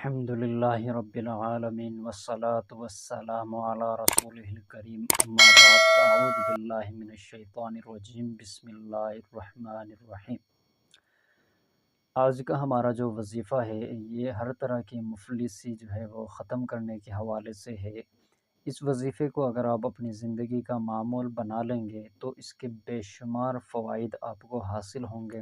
الحمدللہ رب العالمین والصلاة والسلام علی رسولہ الکریم اما بعد فاعوذ باللہ من الشیطان الرجیم بسم اللہ الرحمن الرحیم۔ آج کا ہمارا جو وظیفہ ہے یہ ہر طرح کی مفلسی جو ہے وہ ختم کرنے کے حوالے سے ہے۔ اس وظیفے کو اگر آپ اپنی زندگی کا معمول بنا لیں گے تو اس کے بے شمار فوائد آپ کو حاصل ہوں گے۔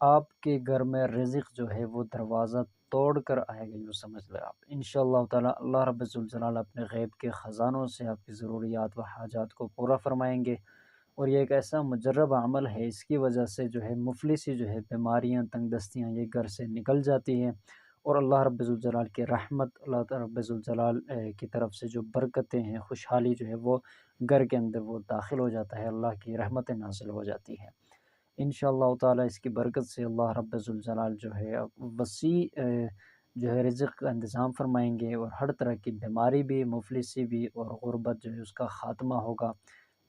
آپ کے گھر میں رزق جو ہے وہ دروازہ توڑ کر آئے گا، یوں سمجھ لیں آپ۔ انشاءاللہ تعالی اللہ رب الجلال اپنے غیب کے خزانوں سے آپ کی ضروریات و حاجات کو پورا فرمائیں گے، اور یہ ایک ایسا مجرب عمل ہے، اس کی وجہ سے جو ہے مفلسی جو ہے بیماریاں، تنگ دستیاں یہ گھر سے نکل جاتی ہیں، اور اللہ رب الجلال کی رحمت، اللہ رب الجلال کی طرف سے جو برکتیں ہیں، خوشحالی جو ہے وہ گھر کے اندر وہ داخل ہو جاتا ہے، اللہ کی رحمتیں نازل ہو جاتی ہیں۔ انشاءاللہ تعالی اس کی برکت سے اللہ رب الجلال جو ہے وسیع جو ہے رزق کا انتظام فرمائیں گے، اور ہر طرح کی بیماری بھی، مفلسی بھی اور غربت جو ہے اس کا خاتمہ ہوگا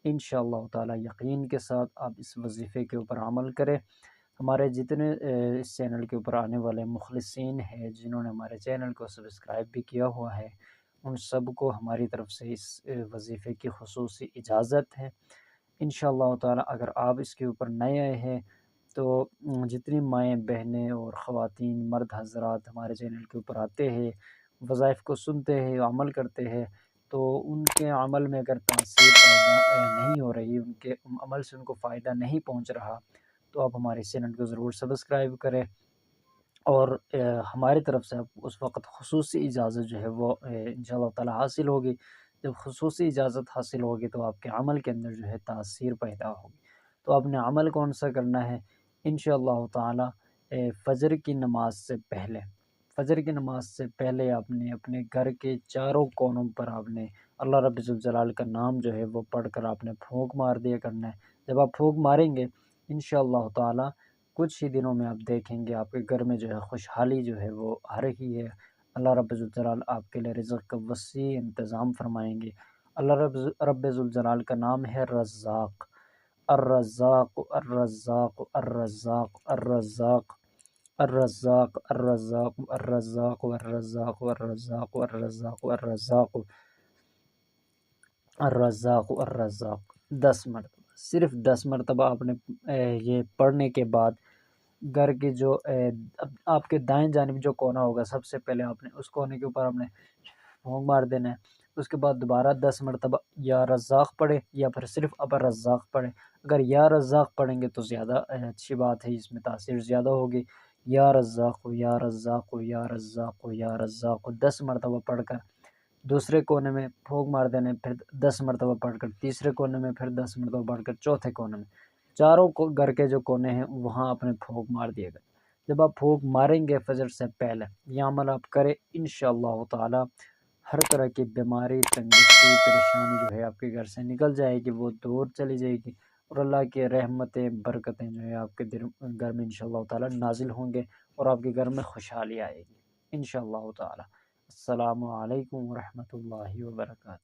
انشاءاللہ تعالی۔ یقین کے ساتھ آپ اس وظیفے کے اوپر عمل کریں۔ ہمارے جتنے اس چینل کے اوپر آنے والے مخلصین ہیں، جنہوں نے ہمارے چینل کو سبسکرائب بھی کیا ہوا ہے، ان سب کو ہماری طرف سے اس وظیفے کی خصوصی اجازت ہے انشاءاللہ تعالی۔ اگر آپ اس کے اوپر نئے آئے ہیں تو جتنی مائیں، بہنیں اور خواتین، مرد حضرات ہمارے چینل کے اوپر آتے ہیں، وظائف کو سنتے ہیں، عمل کرتے ہیں، تو ان کے عمل میں اگر تاثیر پیدا نہیں ہو رہی، ان کے عمل سے ان کو فائدہ نہیں پہنچ رہا، تو آپ ہمارے چینل کو ضرور سبسکرائب کریں، اور ہماری طرف سے آپ اس وقت خصوصی اجازت جو ہے وہ انشاءاللہ تعالی حاصل ہوگی۔ جب خصوصی اجازت حاصل ہوگی تو آپ کے عمل کے اندر جو ہے تاثیر پیدا ہوگی۔ تو آپ نے عمل کون سا کرنا ہے؟ انشاءاللہ تعالی فجر کی نماز سے پہلے، فجر کی نماز سے پہلے آپ نے اپنے گھر کے چاروں کونوں پر آپ نے اللہ رب الجلال کا نام جو ہے وہ پڑھ کر آپ نے پھونک مار دیا کرنا ہے۔ جب آپ پھونک ماریں گے انشاءاللہ تعالی کچھ ہی دنوں میں آپ دیکھیں گے آپ کے گھر میں جو ہے خوشحالی جو ہے وہ آ رہی ہے۔ اللہ رب الجلال آپ کے لیے رزق کا وسیع انتظام فرمائیں گے۔ اللہ رب الجلال کا نام ہے رزاق، الرزاق الرزاق الرزاق الرزاق الرزاق الرزاق الرزاق الرزاق الرزاق الرزاق الرزاق الرزاق الرزاق 10 مرتبہ، صرف 10 مرتبہ آپ نے یہ پڑھنے کے بعد گھر کے جو آپ کے دائیں جانب جو کونا ہوگا، سب سے پہلے آپ نے اس کونے کے اوپر آپ نے پھونک مار دینا ہے۔ اس کے بعد دوبارہ 10 مرتبہ یا رزاق پڑھے، یا پھر صرف اب رزاق پڑھے۔ اگر یا رزاق پڑھیں گے تو زیادہ اچھی بات ہے، اس میں تاثیر زیادہ ہوگی۔ یا رزاق یا رزاق یا رزاق یا رزاق 10 مرتبہ پڑھ کر دوسرے کونے میں پھونک مار دینے، پھر 10 مرتبہ پڑھ کر تیسرے کونے میں، پھر 10 مرتبہ پڑھ کر چوتھے کونے میں، چاروں کو گھر کے جو کونے ہیں وہاں آپ نے پھونک مار دیے گا۔ جب آپ پھونک ماریں گے فجر سے پہلے، یہ عمل آپ کریں انشاءاللہ تعالی، ہر طرح کی بیماری، تنگدستی، پریشانی جو ہے آپ کے گھر سے نکل جائے گی، وہ دور چلی جائے گی، اور اللہ کی رحمتیں، برکتیں جو ہے آپ کے گھر میں انشاءاللہ تعالی نازل ہوں گے، اور آپ کے گھر میں خوشحالی آئے گی انشاءاللہ تعالی۔ السلام علیکم ورحمۃ اللہ وبرکاتہ۔